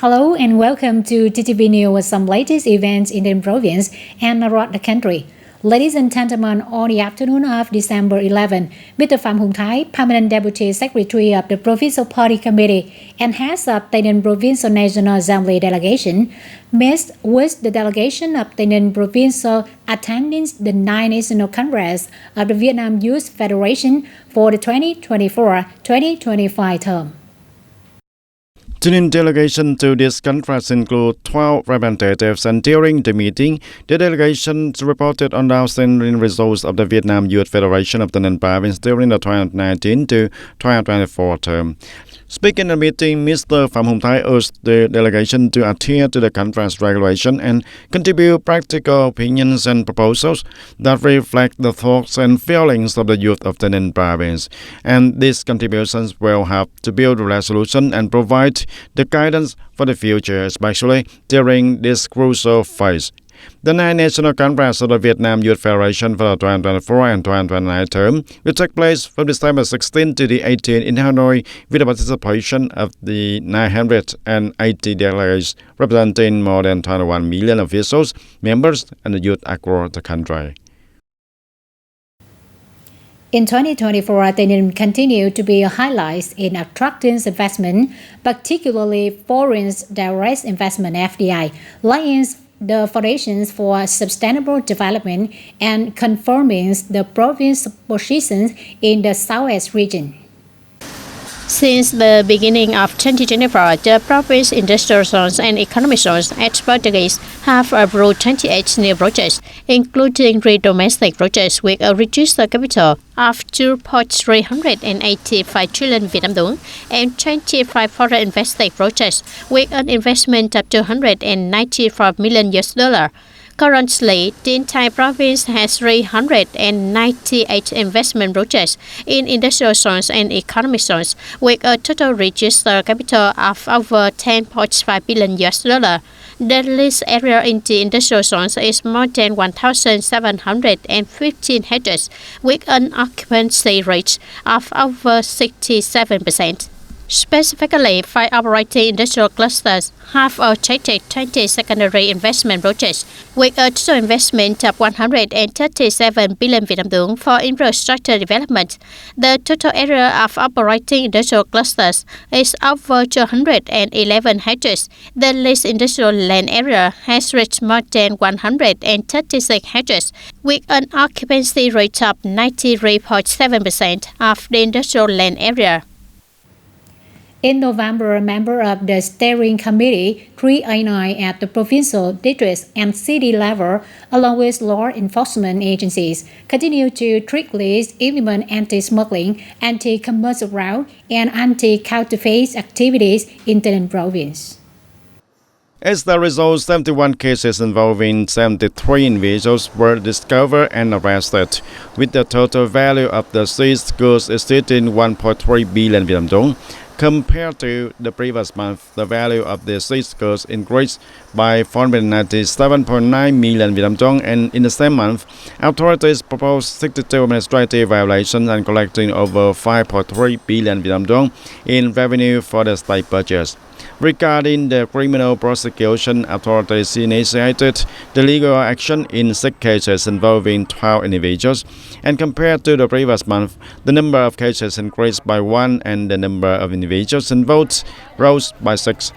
Hello and welcome to TTV News with some latest events in the province and around the country. Ladies and gentlemen, on the afternoon of December 11, Mr. Phạm Hùng Thái, Permanent Deputy Secretary of the Provincial Party Committee and head of TayNinhTV Provincial National Assembly Delegation, met with the delegation of TayNinhTV Provincial attending the 9th National Congress of the Vietnam Youth Federation for the 2024-2025 term. TayNinhTV delegation to this conference include 12 representatives, and during the meeting, the delegation reported on the outstanding results of the Vietnam Youth Federation of the TayNinhTV province during the 2019 to 2024 term. Speaking at the meeting, Mr. Phạm Hùng Thái urged the delegation to adhere to the conference regulation and contribute practical opinions and proposals that reflect the thoughts and feelings of the youth of the TayNinhTV province. And these contributions will help to build a resolution and provide the guidance for the future, especially during this crucial phase. The 9th National Congress of the Vietnam Youth Federation for the 2024 and 2029 term will take place from December 16 to the 18th in Hanoi with the participation of the 980 delegates representing more than 21 million officials, members, and the youth across the country. In 2024, TayNinhTV continued to be a highlight in attracting investment, particularly foreign direct investment (FDI), laying the foundations for sustainable development and confirming the province's positions in the Southwest region. Since the beginning of 2024, the province industrial zones and economic zones at Portuguese have approved 28 new projects, including 3 domestic projects with a reduced capital of 2.385 trillion Vietnam dong and 25 foreign investing projects with an investment of 294 million US dollar. Currently, the entire province has 398 investment projects in industrial zones and economic zones with a total registered capital of over 10.5 billion US dollar. The leased area in the industrial zones is more than 1,715 hectares with an occupancy rate of over 67%. Specifically, 5 operating industrial clusters have attracted 20 secondary investment projects with a total investment of 137 billion Vietnam dong for infrastructure development. The total area of operating industrial clusters is over 211 hectares. The leased industrial land area has reached more than 136 hectares with an occupancy rate of 93.7% of the industrial land area. In November, a member of the steering committee, TayNinhTV at the provincial, district, and city level, along with law enforcement agencies, continue to strictly implement anti-smuggling, anti-commercial route, and anti-counterfeit activities in TayNinhTV province. As the result, 71 cases involving 73 individuals were discovered and arrested, with the total value of the seized goods exceeding 1.3 billion Vietnam dong. Compared to the previous month, the value of the seized goods increased by 497.9 million Vietnam dong, and in the same month, authorities proposed 62 administrative violations and collecting over 5.3 billion Vietnam dong in revenue for the state budget. Regarding the criminal prosecution, authorities initiated the legal action in 6 cases involving 12 individuals, and compared to the previous month, the number of cases increased by 1 and the number of individuals involved rose by 6.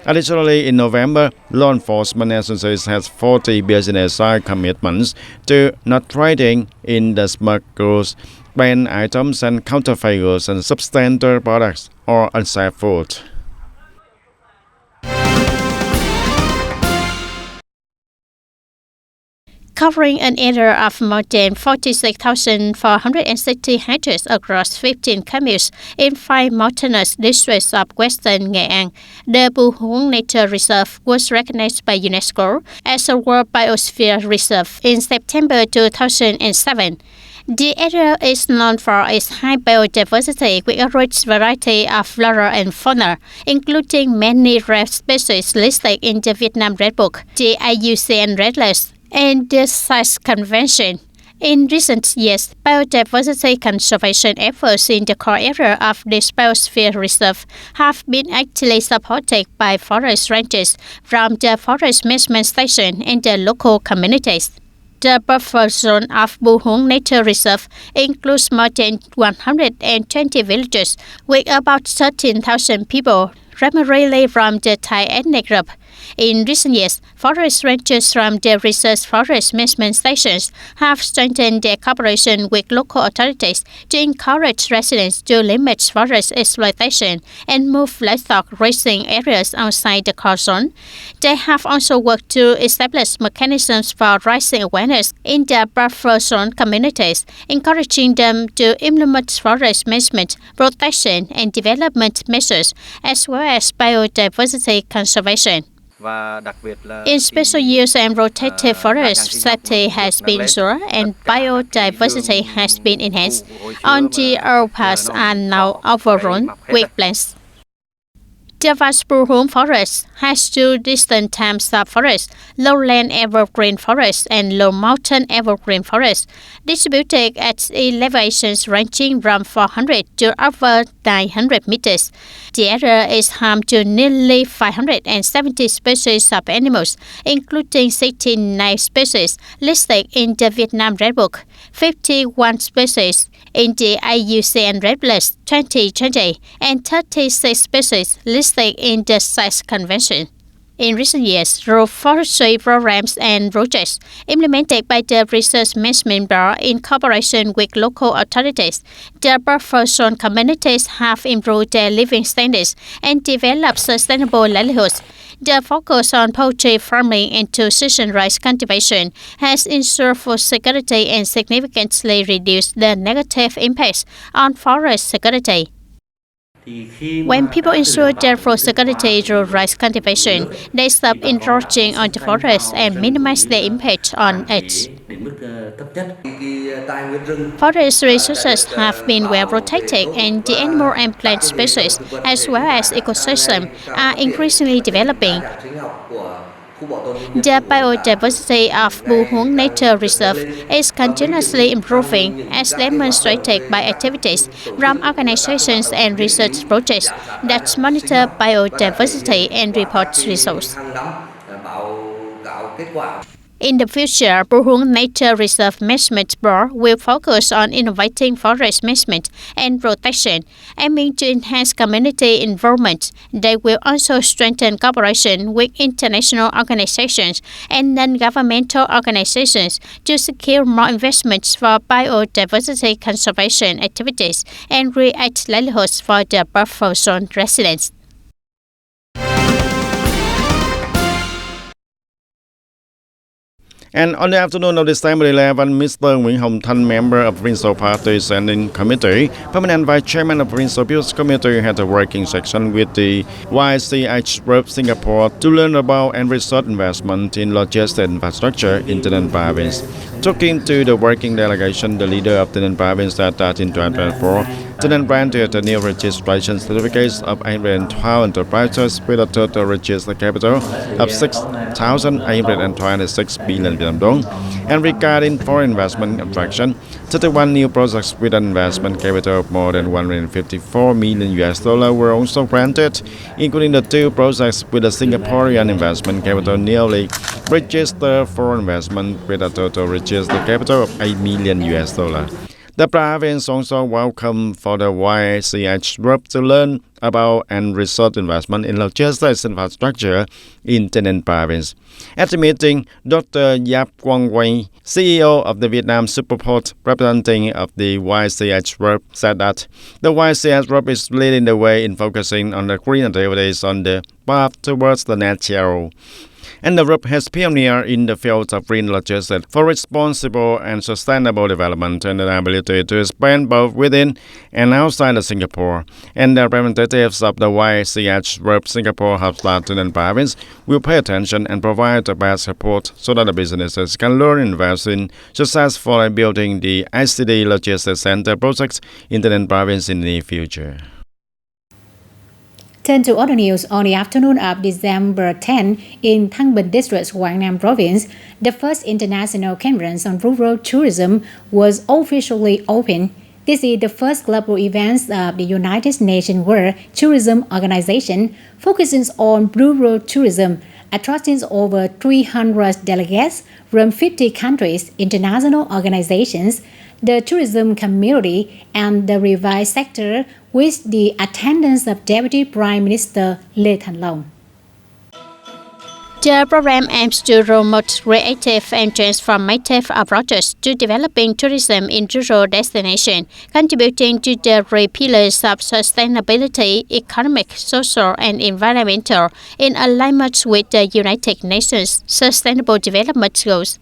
Additionally, in November, law enforcement agencies has 40 business side commitments to not trading in the smuggled goods, banned items, and counterfeit goods and substandard products or unsafe food. Covering an area of more than 46,460 hectares across 15 communes in 5 mountainous districts of Western Nghệ An, the Bu Huong Nature Reserve was recognized by UNESCO as a World Biosphere Reserve in September 2007. The area is known for its high biodiversity with a rich variety of flora and fauna, including many rare species listed in the Vietnam Red Book, the IUCN Red List, and the CITES Convention. In recent years, biodiversity conservation efforts in the core area of this biosphere reserve have been actively supported by forest rangers from the forest management station and the local communities. The buffer zone of Bu Huong Nature Reserve includes more than 120 villages with about 13,000 people, primarily from the Thai ethnic group. In recent years, forest rangers from the research forest management stations have strengthened their cooperation with local authorities to encourage residents to limit forest exploitation and move livestock grazing areas outside the core zone. They have also worked to establish mechanisms for raising awareness in the buffer zone communities, encouraging them to implement forest management, protection, and development measures, as well as biodiversity conservation. In special use and rotative forests, safety has been ensured and biodiversity has been enhanced. On-GL paths are now overrun with plants. The vast Bu Huong forest has two distinct types of forests: lowland evergreen forest and low mountain evergreen forest, distributed at elevations ranging from 400 to over 900 meters. The area is home to nearly 570 species of animals, including 69 species listed in the Vietnam Red Book, 51 species in the IUCN Red List 2020, and 36 species listed in the CITES Convention. In recent years, through forestry programs and projects implemented by the Research Management Board in cooperation with local authorities, the buffer zone communities have improved their living standards and developed sustainable livelihoods. The focus on poultry farming and two-season rice cultivation has ensured food security and significantly reduced the negative impacts on forest security. When people ensure their food security through rice cultivation, they stop encroaching on the forest and minimize the impact on it. Forest resources have been well protected, and the animal and plant species, as well as ecosystems, are increasingly developing. The biodiversity of Bu Huong Nature Reserve is continuously improving, as demonstrated by activities from organizations and research projects that monitor biodiversity and report results. In the future, Bu Huong Nature Reserve Management Board will focus on innovating forest management and protection, aiming to enhance community involvement. They will also strengthen cooperation with international organizations and non-governmental organizations to secure more investments for biodiversity conservation activities and create livelihoods for the buffer zone residents. And on the afternoon of December 11, Mr. Nguyễn Hồng Thanh, member of Provincial Party Standing Committee, permanent vice chairman of Provincial Appeals Committee, had a working session with the YCH Group Singapore to learn about and research investment in logistics infrastructure in TayNinhTV Province. Talking to the working delegation, the leader of TayNinhTV Province said that in 2024, TayNinhTV granted a new registration certificates of 812 enterprises with a total registered capital of 6,826 billion Vietnam dong. And regarding foreign investment attraction, 31 new projects with an investment capital of more than 154 million US dollar were also granted, including the two projects with a Singaporean investment capital nearly registered for investment with a total registered capital of 8 million US dollar. The province also welcomed for the YCH Group to learn about and research investment in logistics infrastructure in TayNinhTV Province. At the meeting, Dr. Yap Quang Wei, CEO of the Vietnam Superport, representing of the YCH Group, said that the YCH Group is leading the way in focusing on the green activities on the path towards the net zero. And the group has pioneered in the field of green logistics for responsible and sustainable development and the ability to expand both within and outside of Singapore. And the representatives of the YCH Group Singapore Hub TayNinhTV Province will pay attention and provide the best support so that the businesses can learn and invest in successfully building the ICD Logistics Center projects in TayNinhTV Province in the near future. Turn to other news. On the afternoon of December 10, in Thang Binh District, Quảng Nam Province, the first international conference on rural tourism was officially opened. This is the first global event of the United Nations World Tourism Organization, focusing on rural tourism, attracting over 300 delegates from 50 countries, international organizations, the tourism community, and the revised sector, with the attendance of Deputy Prime Minister Lê Thành Long. The program aims to promote creative and transformative approaches to developing tourism in rural destinations, contributing to the three pillars of sustainability, economic, social, and environmental, in alignment with the United Nations Sustainable Development Goals.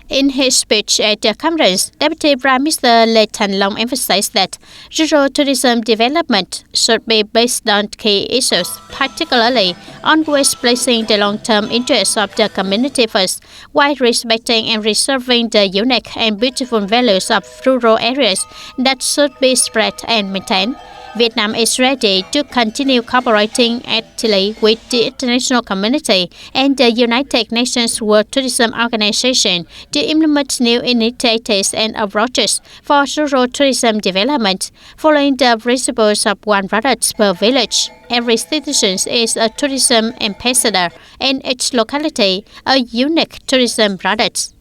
In his speech at the conference, Deputy Prime Minister Lê Thành Long emphasized that rural tourism development should be based on key issues, particularly always placing the long-term interests of the community first, while respecting and preserving the unique and beautiful values of rural areas that should be spread and maintained. Vietnam is ready to continue cooperating actively with the international community and the United Nations World Tourism Organization to implement new initiatives and approaches for rural tourism development, following the principles of one product per village. Every citizen is a tourism ambassador and each locality a unique tourism product.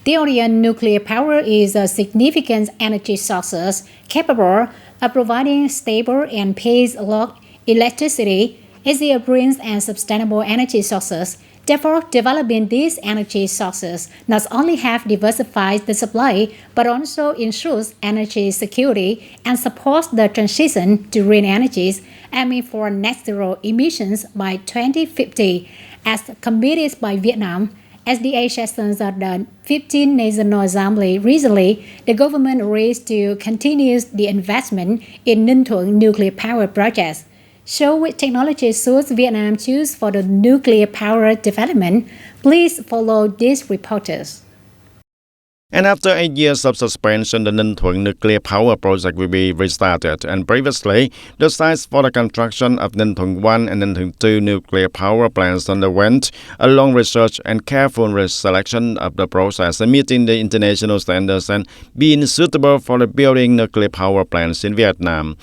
The Orion nuclear power is a significant energy source capable of providing stable and base-load electricity as the brings and sustainable energy sources. Therefore, developing these energy sources not only have diversified the supply, but also ensures energy security and supports the transition to green energies, aiming for net zero emissions by 2050, as committed by Vietnam. As the 8 sessions of the 15th National Assembly recently, the government raised to continue the investment in Ninh Thuận nuclear power projects. So which technology suits Vietnam choose for the nuclear power development? Please follow these reporters. And after 8 years of suspension, the Ninh Thuận nuclear power project will be restarted. And previously, the sites for the construction of Ninh Thuận 1 and Ninh Thuận 2 nuclear power plants underwent a long research and careful selection of the process, meeting the international standards and being suitable for the building nuclear power plants in Vietnam.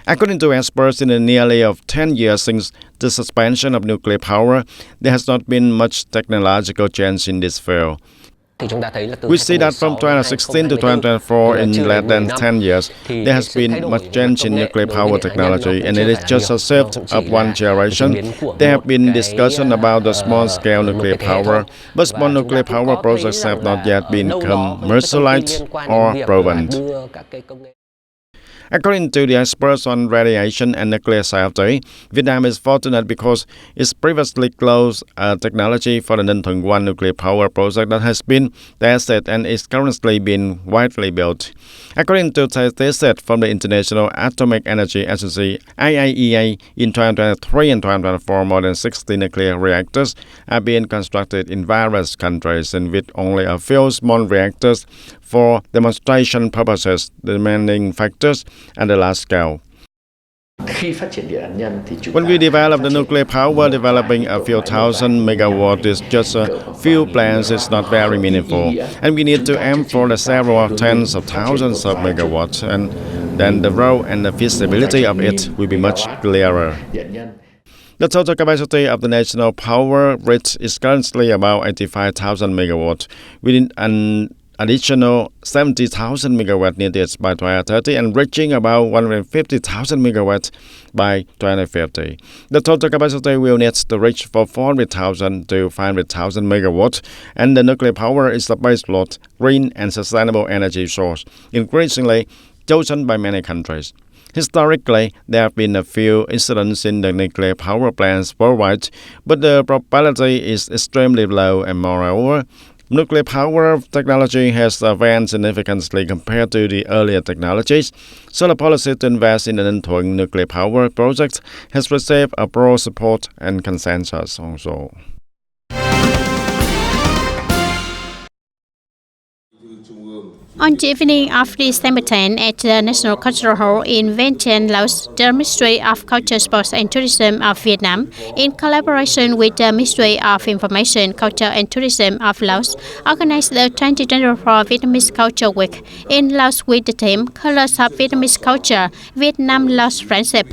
According to experts, in the nearly of 10 years since the suspension of nuclear power, there has not been much technological change in this field. We see that from 2016 to 2024, in less than 10 years, there has been much change in nuclear power technology, and it is just a shift of one generation. There have been discussions about the small-scale nuclear power, but small nuclear power projects have not yet been commercialized or proven. According to the experts on radiation and nuclear safety, Vietnam is fortunate because it's previously closed technology for the Ninh Thuận 1 nuclear power project that has been tested and is currently being widely built. According to statistics from the International Atomic Energy Agency (IAEA), in 2023 and 2024, more than 60 nuclear reactors are being constructed in various countries, and with only a few small reactors for demonstration purposes, the demanding factors and the large scale. When we develop the nuclear power, developing a few thousand megawatts is just a few plants is not very meaningful, and we need to aim for the several tens of thousands of megawatts, and then the role and the feasibility of it will be much clearer. The total capacity of the national power grid is currently about 85,000 megawatts, within an additional 70,000 megawatts needed by 2030 and reaching about 150,000 megawatts by 2050. The total capacity will need to reach from 400,000 to 500,000 megawatts, and the nuclear power is a baseload, green and sustainable energy source, increasingly chosen by many countries. Historically, there have been a few incidents in the nuclear power plants worldwide, but the probability is extremely low, and moreover, nuclear power technology has advanced significantly compared to the earlier technologies, so the policy to invest in the Ninh Thuận nuclear power project has received a broad support and consensus also. On the evening of December 10 at the National Cultural Hall in Vientiane, Laos, the Ministry of Culture, Sports and Tourism of Vietnam, in collaboration with the Ministry of Information, Culture and Tourism of Laos, organized the 2024 Vietnamese Culture Week in Laos with the theme Colors of Vietnamese Culture, Vietnam-Laos Friendship.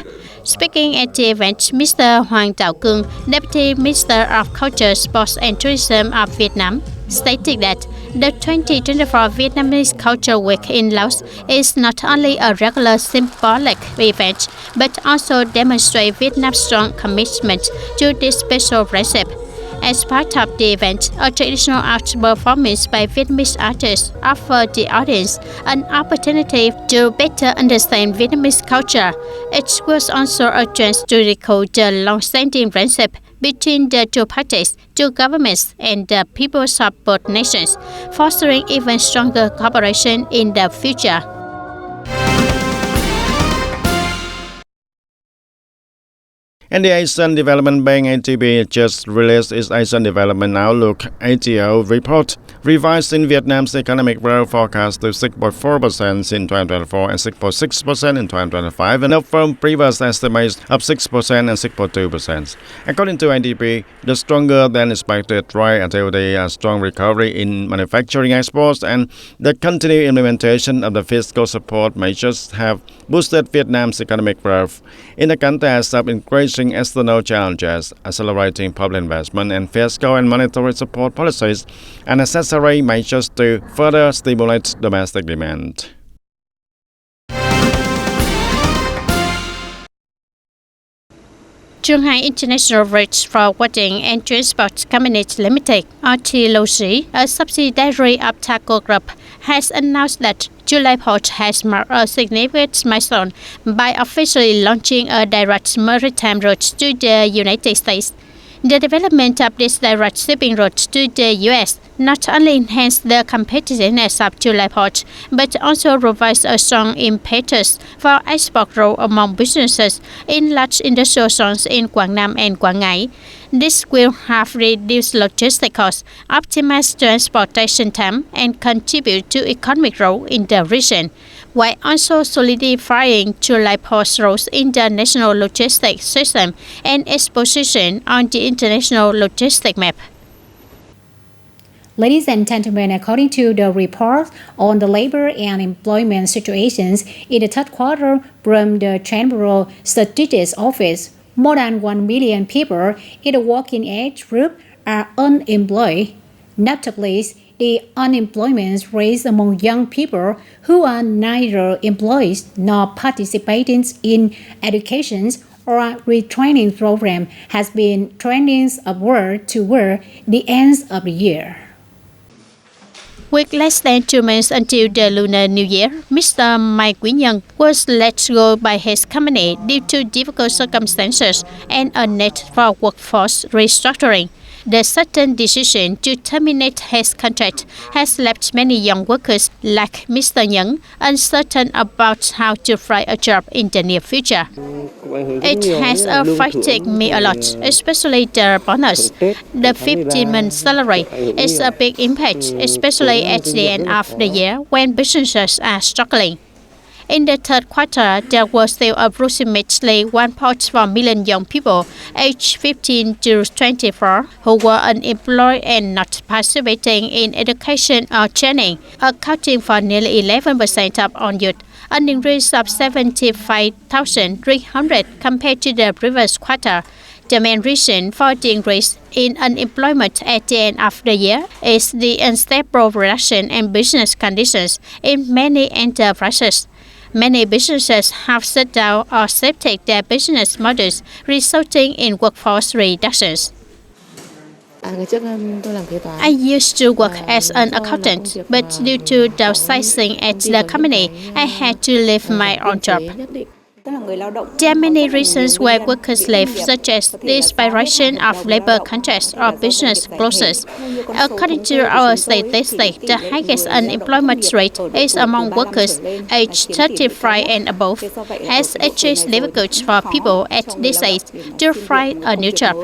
Speaking at the event, Mr. Hoàng Tạo Cương, Deputy Minister of Culture, Sports and Tourism of Vietnam, stated that the 2024 Vietnamese Culture Week in Laos is not only a regular symbolic event, but also demonstrates Vietnam's strong commitment to this special friendship. As part of the event, a traditional art performance by Vietnamese artists offered the audience an opportunity to better understand Vietnamese culture. It was also a chance to recall the long-standing friendship between the two parties, two governments, and the peoples of both nations, fostering even stronger cooperation in the future. And the Asian Development Bank ADB just released its Asian Development Outlook ATO report, revising Vietnam's economic growth forecast to 6.4% in 2024 and 6.6% in 2025, and up from previous estimates of 6% and 6.2%. According to ADB, the stronger than expected rise until the strong recovery in manufacturing exports and the continued implementation of the fiscal support measures have boosted Vietnam's economic growth in the context of increasing external challenges. Accelerating public investment and fiscal and monetary support policies are necessary measures to further stimulate domestic demand. Shanghai International Freight Forwarding and Transport Company Limited, (RTLC), a subsidiary of Taco Group, has announced that July Port has marked a significant milestone by officially launching a direct maritime route to the United States. The development of this direct shipping route to the U.S. not only enhanced the competitiveness of July Port, but also provides a strong impetus for export growth among businesses in large industrial zones in Quảng Nam and Quảng Ngãi. This will have reduced logistic costs, optimize transportation time, and contribute to economic growth in the region, while also solidifying July Port's role in the national logistics system and its position on the international logistic map. Ladies and gentlemen, according to the report on the labor and employment situations in the third quarter from the Chamber Statistics Office, more than 1 million people in the working age group are unemployed. Notably, the unemployment rate among young people who are neither employed nor participating in education or retraining program has been trending upward toward the end of the year. With less than 2 months until the Lunar New Year, Mr. Mai Quý Nhân was let go by his company due to difficult circumstances and a need for workforce restructuring. The sudden decision to terminate his contract has left many young workers like Mr. Nhân uncertain about how to find a job in the near future. It has affected me a lot, especially the bonus. The 15-month salary is a big impact, especially at the end of the year when businesses are struggling. In the third quarter, there were still approximately 1.4 million young people aged 15 to 24 who were unemployed and not participating in education or training, accounting for nearly 11% of all youth, an increase of 75,300 compared to the previous quarter. The main reason for the increase in unemployment at the end of the year is the unstable production and business conditions in many enterprises. Many businesses have shut down or shifted their business models, resulting in workforce reductions. I used to work as an accountant, but due to downsizing at the company, I had to leave my own job. There are many reasons why workers leave, such as the expiration of labor contracts or business closures. According to our statistics, the highest unemployment rate is among workers aged 35 and above, as it is difficult for people at this age to find a new job.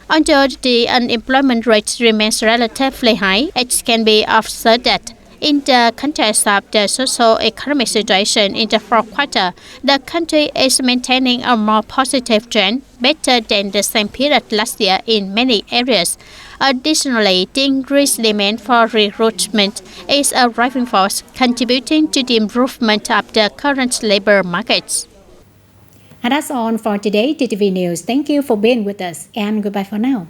Although the unemployment rate remains relatively high, it can be observed that In the context of the socio-economic situation in the fourth quarter, the country is maintaining a more positive trend, better than the same period last year in many areas. Additionally, the increased demand for recruitment is a driving force contributing to the improvement of the current labor markets. And that's all for today, TTV News. Thank you for being with us, and goodbye for now.